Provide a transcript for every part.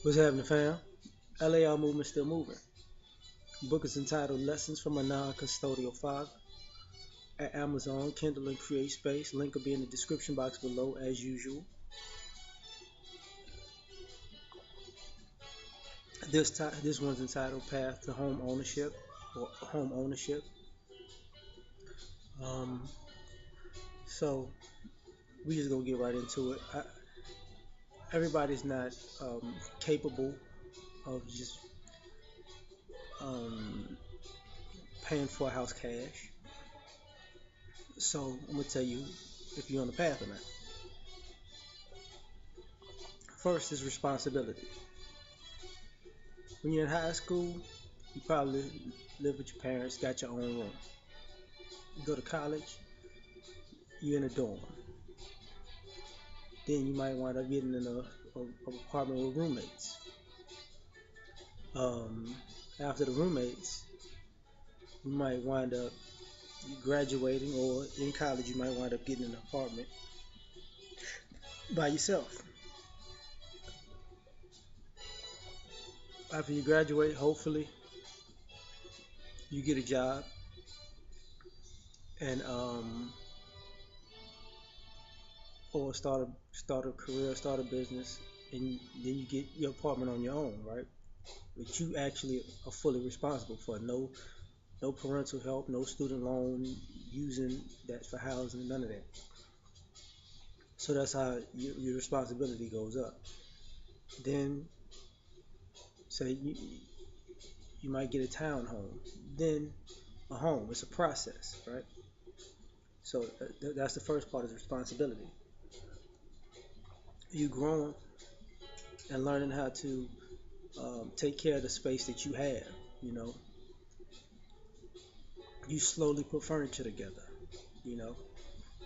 What's happening, fam? L.A.R movement still moving. The book is entitled Lessons from a Non-Custodial Father at Amazon, Kindle, and Create Space. Link will be in the description box below as usual. This one's entitled Path to Home Ownership or Home Ownership. Um, so we just gonna get right into it. Everybody's not capable of just um, paying for a house cash. So I'm gonna tell you if you're on the path or not. First is responsibility. When you're in high school, you probably live with your parents, got your own room. You go to college, you're in a dorm. Then you might wind up getting in a apartment with roommates. Um, After the roommates, you might wind up graduating, or in college, you might wind up getting an apartment by yourself. After you graduate, hopefully, you get a job and or start a career, start a business, and then you get your apartment on your own, right? That you actually are fully responsible for. No parental help, no student loan using that for housing, none of that. So that's how your responsibility goes up. Then say you might get a townhome, then a home. It's a process, right? So that's the first part is responsibility. You growing and learning how to take care of the space that you have. You know, you slowly put furniture together. You know,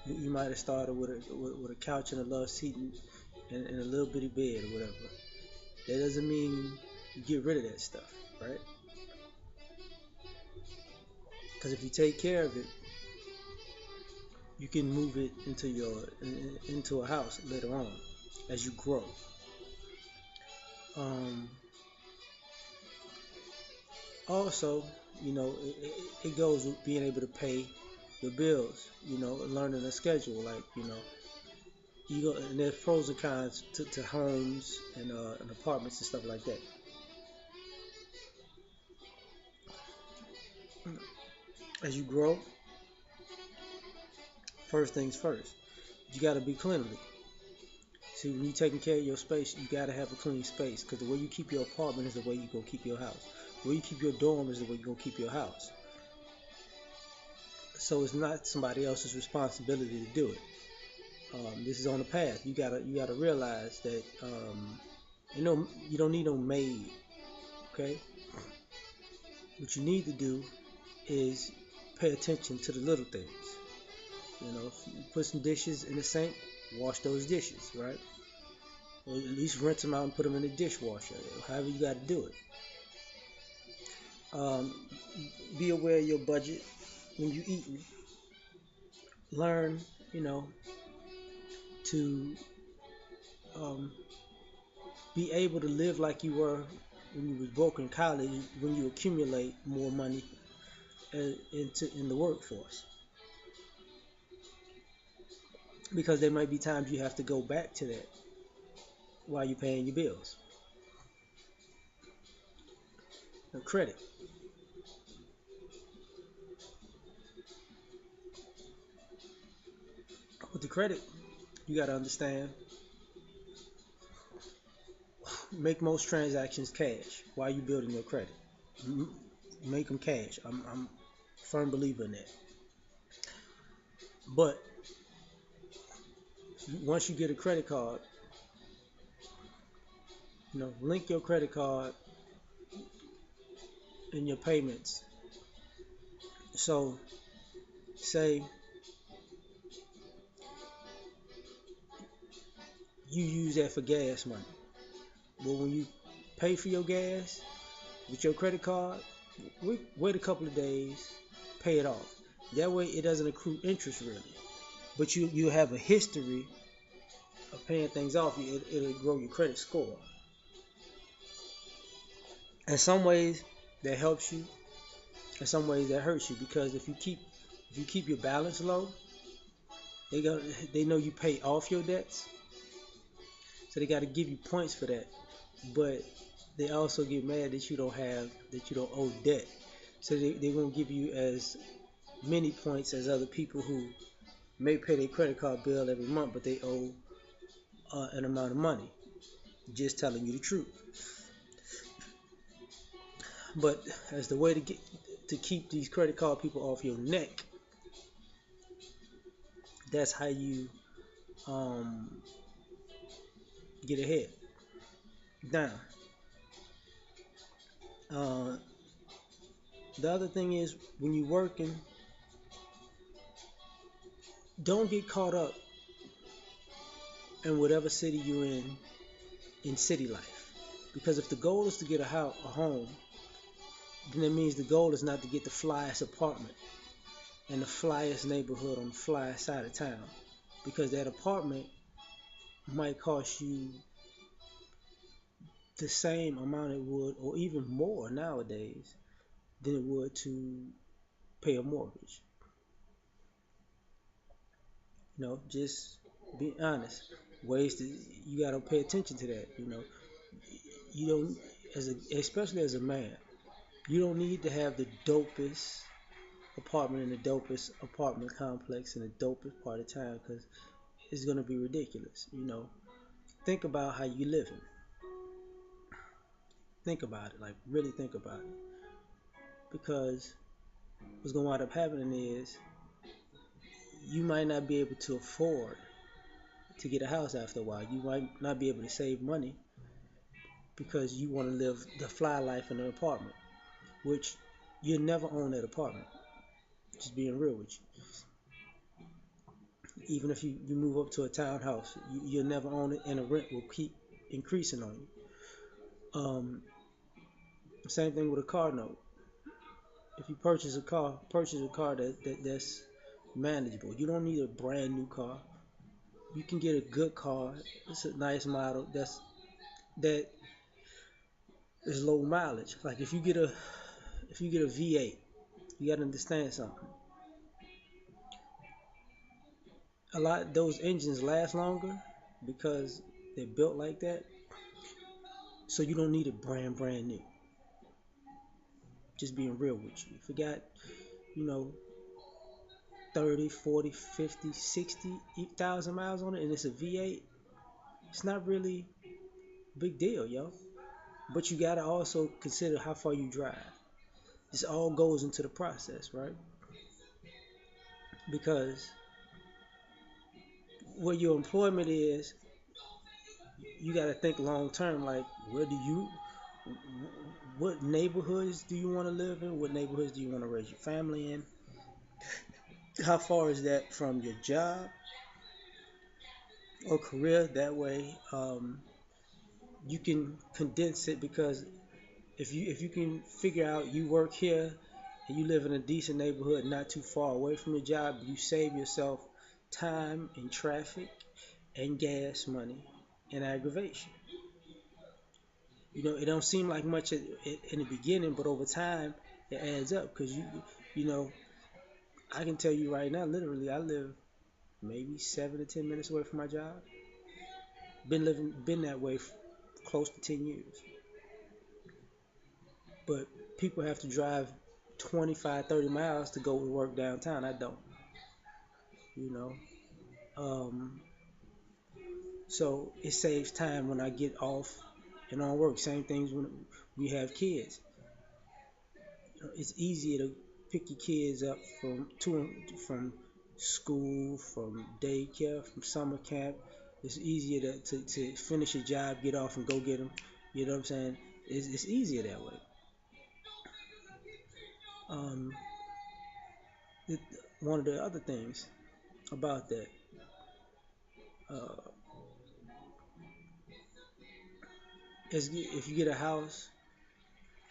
you might have started with a couch and a love seat and a little bitty bed or whatever. That doesn't mean you get rid of that stuff, right? Because if you take care of it, you can move it into a house later on as you grow. Um, Also, it goes with being able to pay your bills. Learning a schedule. Like you go and there's pros and cons to homes and apartments and stuff like that. As you grow, first things first, you got to be cleanly. See, when you're taking care of your space, you got to have a clean space because the way you keep your apartment is the way you're going to keep your house. The way you keep your dorm is the way you're going to keep your house. So it's not somebody else's responsibility to do it. This is on the path. You gotta realize that you don't need no maid. Okay, what you need to do is pay attention to the little things. If you put some dishes in the sink, wash those dishes, right? Or at least rinse them out and put them in the dishwasher. However you got to do it. Um, be aware of your budget when you eating. Learn, you know, to um, be able to live like you were when you was broke in college, when you accumulate more money in the workforce, because there might be times you have to go back to that while you're paying your bills. Now, credit. With the credit, you got to understand, make most transactions cash while you building your credit. Make them cash. I'm a firm believer in that. But once you get a credit card, link your credit card in your payments. So say you use that for gas money. But when you pay for your gas with your credit card, wait a couple of days, pay it off. That way it doesn't accrue interest really. But you have a history of paying things off. It'll grow your credit score. In some ways, that helps you. In some ways, that hurts you because if you keep your balance low, they go they know you pay off your debts, so they got to give you points for that. But they also get mad that you don't owe debt, so they won't give you as many points as other people who may pay their credit card bill every month, but they owe an amount of money. Just telling you the truth. But as the way to keep these credit card people off your neck, that's how you um, get ahead. Now, uh, the other thing is when you're working, don't get caught up in whatever city you're in city life. Because if the goal is to get a home, then that means the goal is not to get the flyest apartment in the flyest neighborhood on the flyest side of town. Because that apartment might cost you the same amount it would, or even more nowadays, than it would to pay a mortgage. Just be honest. Ways to You gotta pay attention to that. You don't especially as a man, you don't need to have the dopest apartment in the dopest apartment complex in the dopest part of town because it's gonna be ridiculous. Think about how you living. Think about it, like really think about it, because what's gonna wind up happening is you might not be able to afford to get a house after a while. You might not be able to save money because you want to live the fly life in an apartment, which you'll never own that apartment. Just being real with you. Even if you move up to a townhouse, you'll never own it, and the rent will keep increasing on you. Same thing with a car note. If you purchase a car that's manageable. You don't need a brand new car. You can get a good car. It's a nice model that is low mileage. Like if you get a V8, you got to understand something. A lot those engines last longer because they're built like that. So you don't need a brand new. Just being real with you. If you got, you know, 30, 40, 50, 60,000 miles on it and it's a V8, it's not really a big deal, yo. But you gotta also consider how far you drive. This all goes into the process, right? Because where your employment is, you gotta think long term. Like, what neighborhoods do you want to live in? What neighborhoods do you want to raise your family in? How far is that from your job or career? That way, you can condense it because if you can figure out you work here and you live in a decent neighborhood not too far away from your job, you save yourself time and traffic and gas money and aggravation. It don't seem like much in the beginning, but over time it adds up because you know I can tell you right now, literally, I live maybe 7 to 10 minutes away from my job. Been that way for close to 10 years. But people have to drive 25, 30 miles to go to work downtown. I don't, you know. Um, so it saves time when I get off and on work. Same things when we have kids. It's easier to pick your kids up from school, from daycare, from summer camp. It's easier to finish your job, get off, and go get them. You know what I'm saying? It's easier that way. Um, it, One of the other things about that, uh, is if you get a house,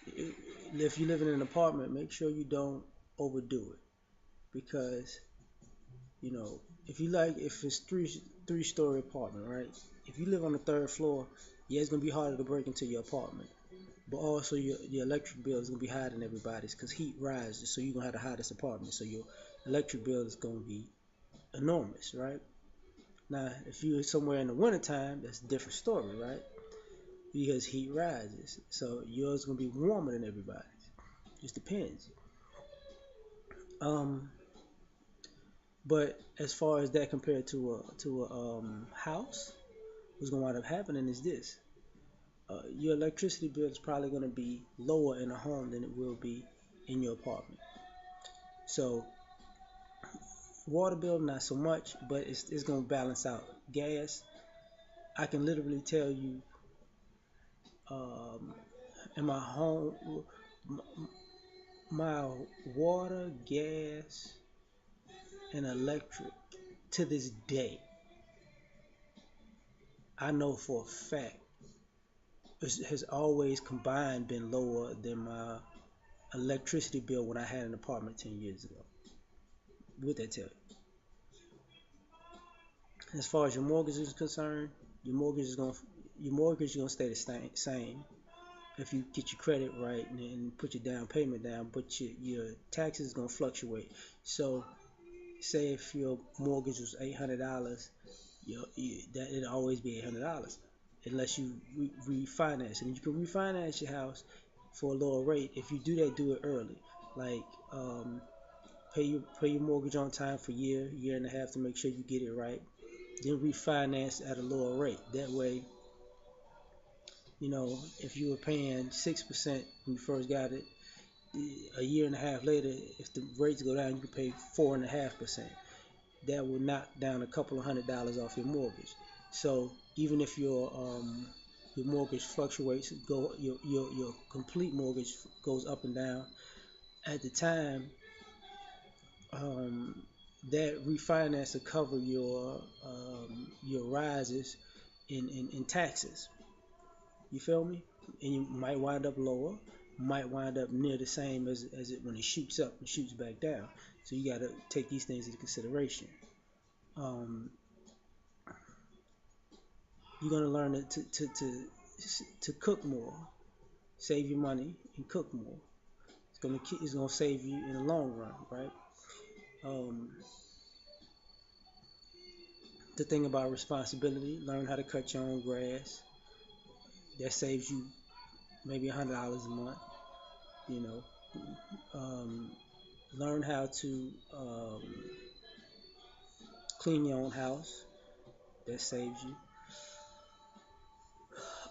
if you live in an apartment, make sure you don't overdo it because if it's three-story apartment, right? If you live on the third floor, yeah, it's gonna be harder to break into your apartment. but also your electric bill is gonna be higher than everybody's because heat rises. So you're gonna have the hottest apartment. So your electric bill is gonna be enormous, right? Now, if you're somewhere in the wintertime, that's a different story, right? Because heat rises, so yours is gonna be warmer than everybody's. Just depends. Um, but as far as that compared to a house, what's gonna wind up happening is this: your electricity bill is probably gonna be lower in a home than it will be in your apartment. So water bill not so much, but it's gonna balance out. Gas, I can literally tell you, um, in my home, my water, gas, and electric to this day, I know for a fact has always combined been lower than my electricity bill when I had an apartment 10 years ago. What that tell you? As far as your mortgage is concerned, your mortgage is gonna your mortgage is gonna stay the same if you get your credit right and put your down payment down, but your taxes is gonna fluctuate. So say if your mortgage was $800, that it'll always be $800 unless you refinance, and you can refinance your house for a lower rate. If you do that, do it early. Like, pay your mortgage on time for a year and a half to make sure you get it right. Then refinance at a lower rate. That way, if you were paying 6% when you first got it, a year and a half later, if the rates go down, you can pay 4.5%. That will knock down a couple of $100 off your mortgage. So even if your mortgage fluctuates, your complete mortgage goes up and down. At the time, um, that refinance to cover your rises in taxes. You feel me? And you might wind up lower, might wind up near the same as it when it shoots up and shoots back down. So you got to take these things into consideration. Um, you're gonna learn to cook more, save your money, and cook more. It's gonna save you in the long run, right? Um, the thing about responsibility, learn how to cut your own grass. That saves you maybe $100 a month. You know, um, learn how to clean your own house. That saves you.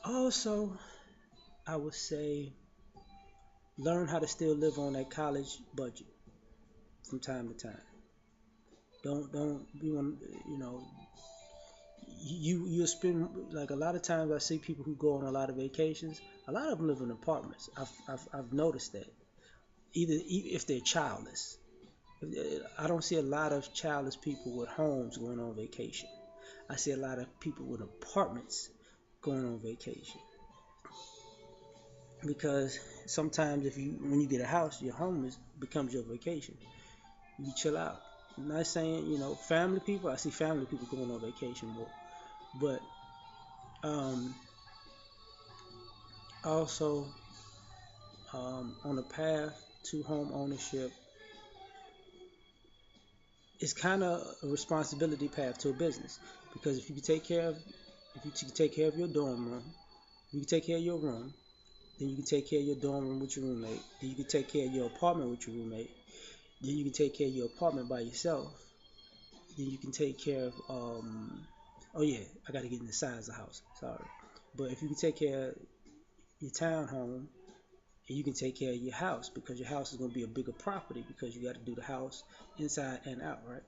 Also, I would say learn how to still live on that college budget from time to time. Don't be on. You'll spend, like, a lot of times I see people who go on a lot of vacations. A lot of them live in apartments. I've noticed that. Either if they're childless, I don't see a lot of childless people with homes going on vacation. I see a lot of people with apartments going on vacation because sometimes when you get a house, your home becomes your vacation. You chill out. I'm not saying family people. I see family people going on vacation more, but um, also, on the path to home ownership, it's kind of a responsibility path to a business because if you can take care of your dorm room, you can take care of your room, then you can take care of your dorm room with your roommate, then you can take care of your apartment with your roommate, then you can take care of your apartment by yourself, then you can take care of oh yeah, I got to get in the size of the house, sorry, but if you can take care of your townhome, and you can take care of your house because your house is going to be a bigger property because you got to do the house inside and out, right?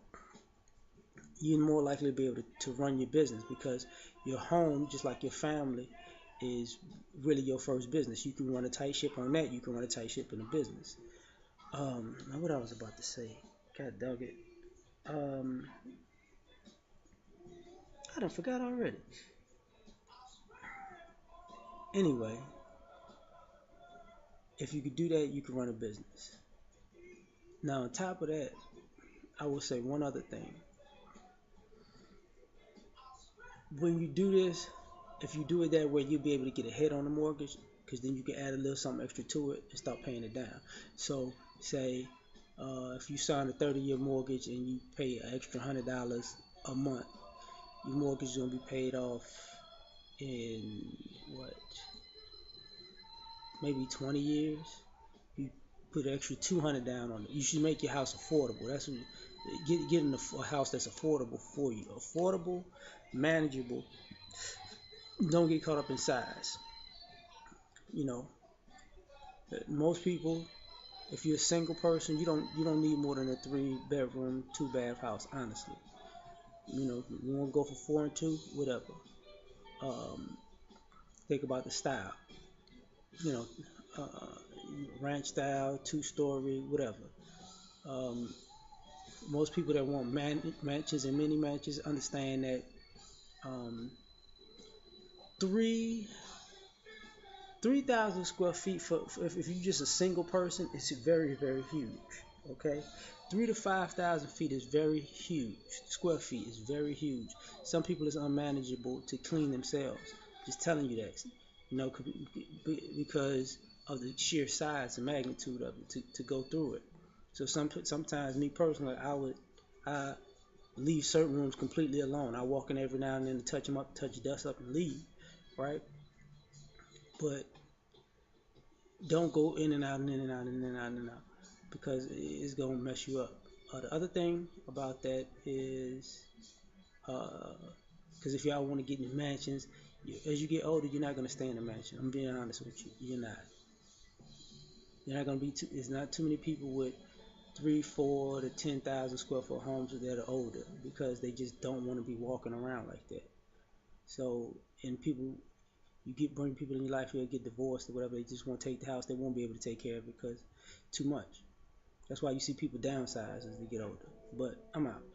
You're more likely to be able to run your business because your home, just like your family, is really your first business. You can run a tight ship on that. You can run a tight ship in a business. Now what I was about to say, God dog it. I done forgot already. Anyway, if you could do that, you can run a business. Now on top of that, I will say one other thing. When you do this, if you do it that way, you'll be able to get ahead on the mortgage. because then you can add a little something extra to it and start paying it down. So say if you sign a 30-year mortgage and you pay an extra $100 a month, your mortgage is going to be paid off in what, maybe 20 years. You put an extra 200 down on it. You should make your house affordable. That's what getting a house that's affordable for you. Affordable, manageable. Don't get caught up in size. You know, most people, if you're a single person, you don't need more than a 3-bedroom, 2-bath house. Honestly, you want to go for 4 and 2, whatever. Um, think about the style. You know, uh, ranch style, 2-story, whatever. Um, Most people that want mansions and mini mansions understand that um, three 3,000 square feet for if you're just a single person, it's very, very huge. Okay, 3 to 5,000 feet is very huge. Square feet is very huge. Some people it's unmanageable to clean themselves. Just telling you that, because of the sheer size and magnitude of it to go through it. So sometimes me personally, I leave certain rooms completely alone. I walk in every now and then to touch them up, touch dust up, and leave. Right, but don't go in and out and in and out and in and out and in and out, because it's gonna mess you up. The other thing about that is, because if y'all want to get in mansions, as you get older, you're not gonna stay in a mansion. I'm being honest with you. You're not. You're not gonna be. It's not too many people with 3, 4 to 10,000 square foot homes that are older, because they just don't want to be walking around like that. So, and people, bring people in your life who'll get divorced or whatever. They just want to take the house. They won't be able to take care of it because too much. That's why you see people downsize as they get older. But I'm out.